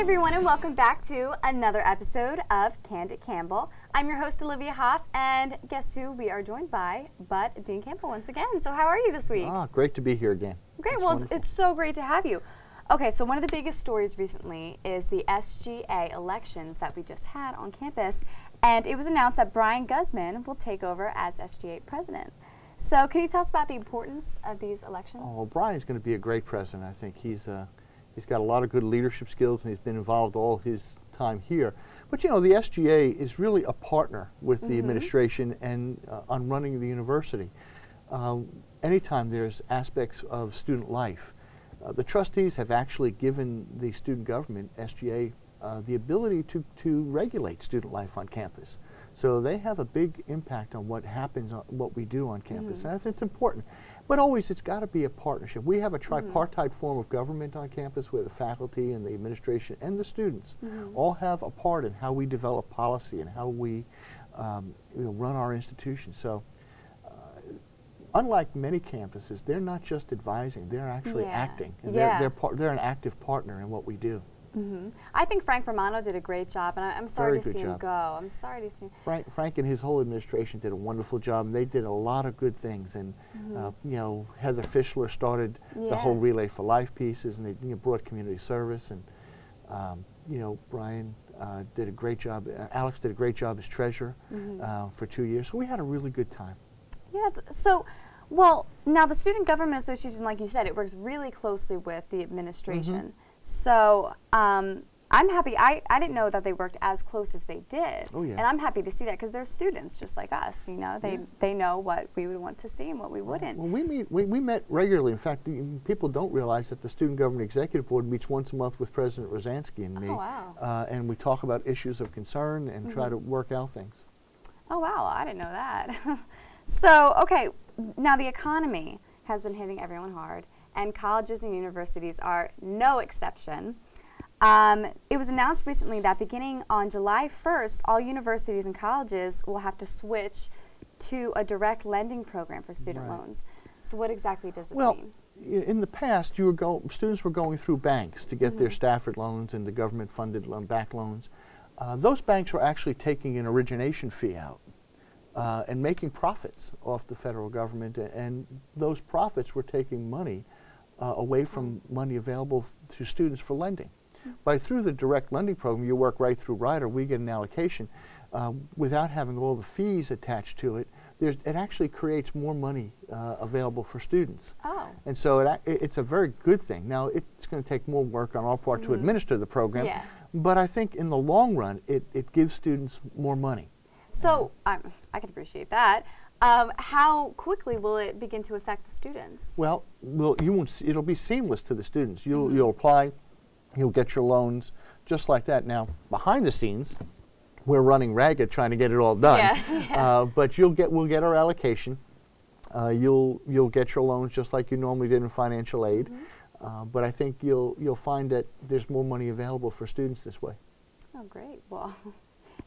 everyone, and welcome back to another episode of Candid Campbell. I'm your host, Olivia Hoff, and guess who? We are joined by Dean Campbell once again. So how are you this week? Great to be here again. Great. Well, it's so great to have you. Okay, so one of the biggest stories recently is the SGA elections that we just had on campus, and it was announced that Brian Guzman will take over as SGA president. So can you tell us about the importance of these elections? Oh, well, Brian's going to be a great president. I think he's got a lot of good leadership skills, and he's been involved all his time here. But you know, the SGA is really a partner with the administration and on running the university. Anytime there's aspects of student life, the trustees have actually given the student government, SGA, the ability to regulate student life on campus. So they have a big impact on what happens, on what we do on campus. And I think it's important. But always, it's got to be a partnership. We have a tripartite form of government on campus where the faculty and the administration and the students all have a part in how we develop policy and how we run our institution. So unlike many campuses, they're not just advising, they're actually acting. And they're an active partner in what we do. I think Frank Romano did a great job, and I'm sorry to see him go. I'm sorry to see him. Frank and his whole administration did a wonderful job, and they did a lot of good things. And you know, Heather Fischler started the whole Relay for Life pieces, and they brought community service. And you know, Brian did a great job. Alex did a great job as treasurer for 2 years. So we had a really good time. Yeah. So, well, now the Student Government Association, like you said, it works really closely with the administration. So I'm happy. I didn't know that they worked as close as they did. Oh, yeah. And I'm happy to see that because they're students just like us. You know, they know what we would want to see and what we wouldn't. Well, we met regularly. In fact, people don't realize that the Student Government Executive Board meets once a month with President Rosansky and me. Oh, wow. And we talk about issues of concern and try to work out things. Oh, wow. I didn't know that. So, okay, now the economy has been hitting everyone hard, and colleges and universities are no exception. It was announced recently that beginning on July 1st, all universities and colleges will have to switch to a direct lending program for student loans. So what exactly does this mean? In the past, students were going through banks to get their Stafford loans and the government-funded back loans. Those banks were actually taking an origination fee out and making profits off the federal government, and those profits were taking money away from money available to students for lending. Through the direct lending program, you work right through Rider, we get an allocation without having all the fees attached to it. It actually creates more money available for students. And so it's a very good thing. Now, it's going to take more work on our part to administer the program, but I think in the long run, it gives students more money. So I can appreciate that. How quickly will it begin to affect the students? Well, it'll be seamless to the students. You'll apply, you'll get your loans just like that. Now, behind the scenes, we're running ragged trying to get it all done. But we'll get our allocation. You'll get your loans just like you normally did in financial aid. But I think you'll find that there's more money available for students this way. Oh, great. Well,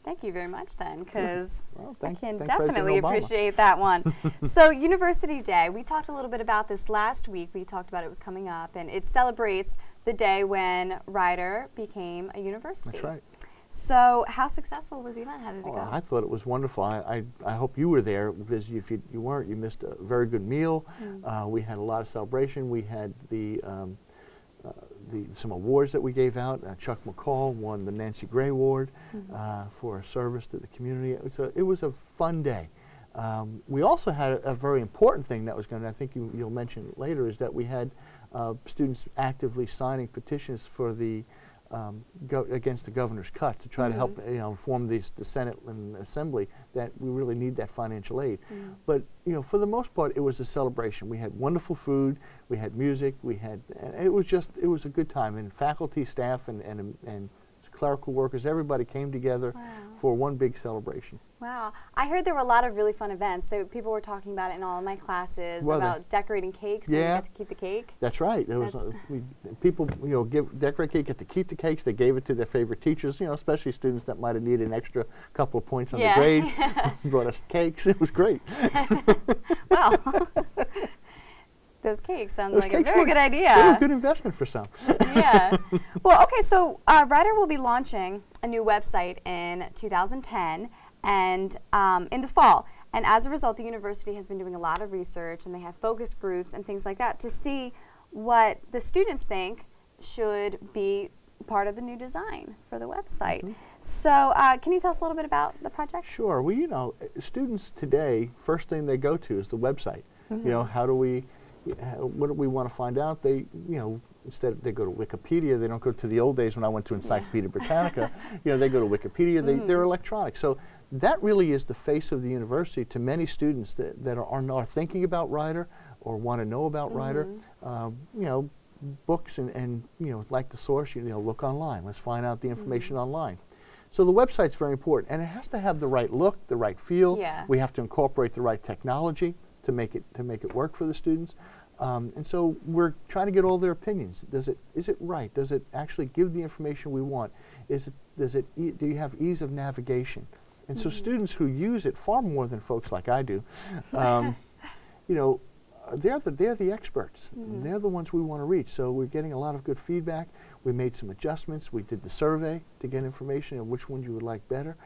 thank you very much then, because I can thank definitely appreciate that one. So University Day, we talked a little bit about this last week. We talked about it was coming up, and it celebrates the day when Rider became a university. That's right. So how successful was the event? How did it go? I thought it was wonderful. I hope you were there, because if you weren't, you missed a very good meal. We had a lot of celebration. We had some awards that we gave out. Chuck McCall won the Nancy Gray Award for service to the community. It was a fun day. We also had a very important thing that was going to, I think you'll mention later, is that we had students actively signing petitions for the against the governor's cut to try to help inform the Senate and Assembly that we really need that financial aid. But for the most part, it was a celebration. We had wonderful food, we had music, it was a good time, and faculty, staff, and clerical workers, everybody came together for one big celebration. Wow. I heard there were a lot of really fun events. People were talking about it in all of my classes, about decorating cakes. And you got to keep the cake. That's right. There was people decorate cake, get to keep the cakes. They gave it to their favorite teachers, especially students that might have needed an extra couple of points on the grades. Brought us cakes. It was great. Well, those cakes sounds Those like a cakes very were- good idea. They were a good investment for some. Yeah. Well, okay, so Ryder will be launching a new website in 2010 and in the fall. And as a result, the university has been doing a lot of research, and they have focus groups and things like that to see what the students think should be part of the new design for the website. Mm-hmm. So can you tell us a little bit about the project? Sure. Well, you know, students today, first thing they go to is the website. Mm-hmm. You know, what do we want to find out? They, you know, instead they go to Wikipedia. They don't go to the old days when I went to Encyclopedia Britannica. You know, they go to Wikipedia. They're electronic. So that really is the face of the university to many students that are not thinking about Ryder or want to know about Ryder. You know, books and you know, like the source, you know, look online. Let's find out the information online. So the website's very important, and it has to have the right look, the right feel. Yeah. We have to incorporate the right technology to make it work for the students. And so we're trying to get all their opinions. Is it right? Does it actually give the information we want? Do you have ease of navigation? And so students who use it far more than folks like I do, you know, they're the experts. They're the ones we want to reach. So we're getting a lot of good feedback. We made some adjustments. We did the survey to get information on which ones you would like better.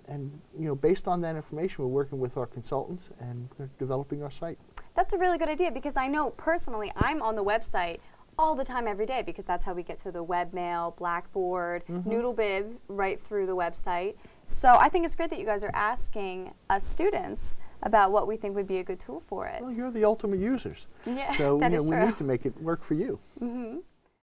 And you know, based on that information, we're working with our consultants and we're developing our site. That's a really good idea, because I know personally I'm on the website all the time, every day, because that's how we get to the webmail, Blackboard, Noodlebib, right through the website. So I think it's great that you guys are asking us students about what we think would be a good tool for it. Well, you're the ultimate users. Yeah, So that you know, is we true. need to make it work for you.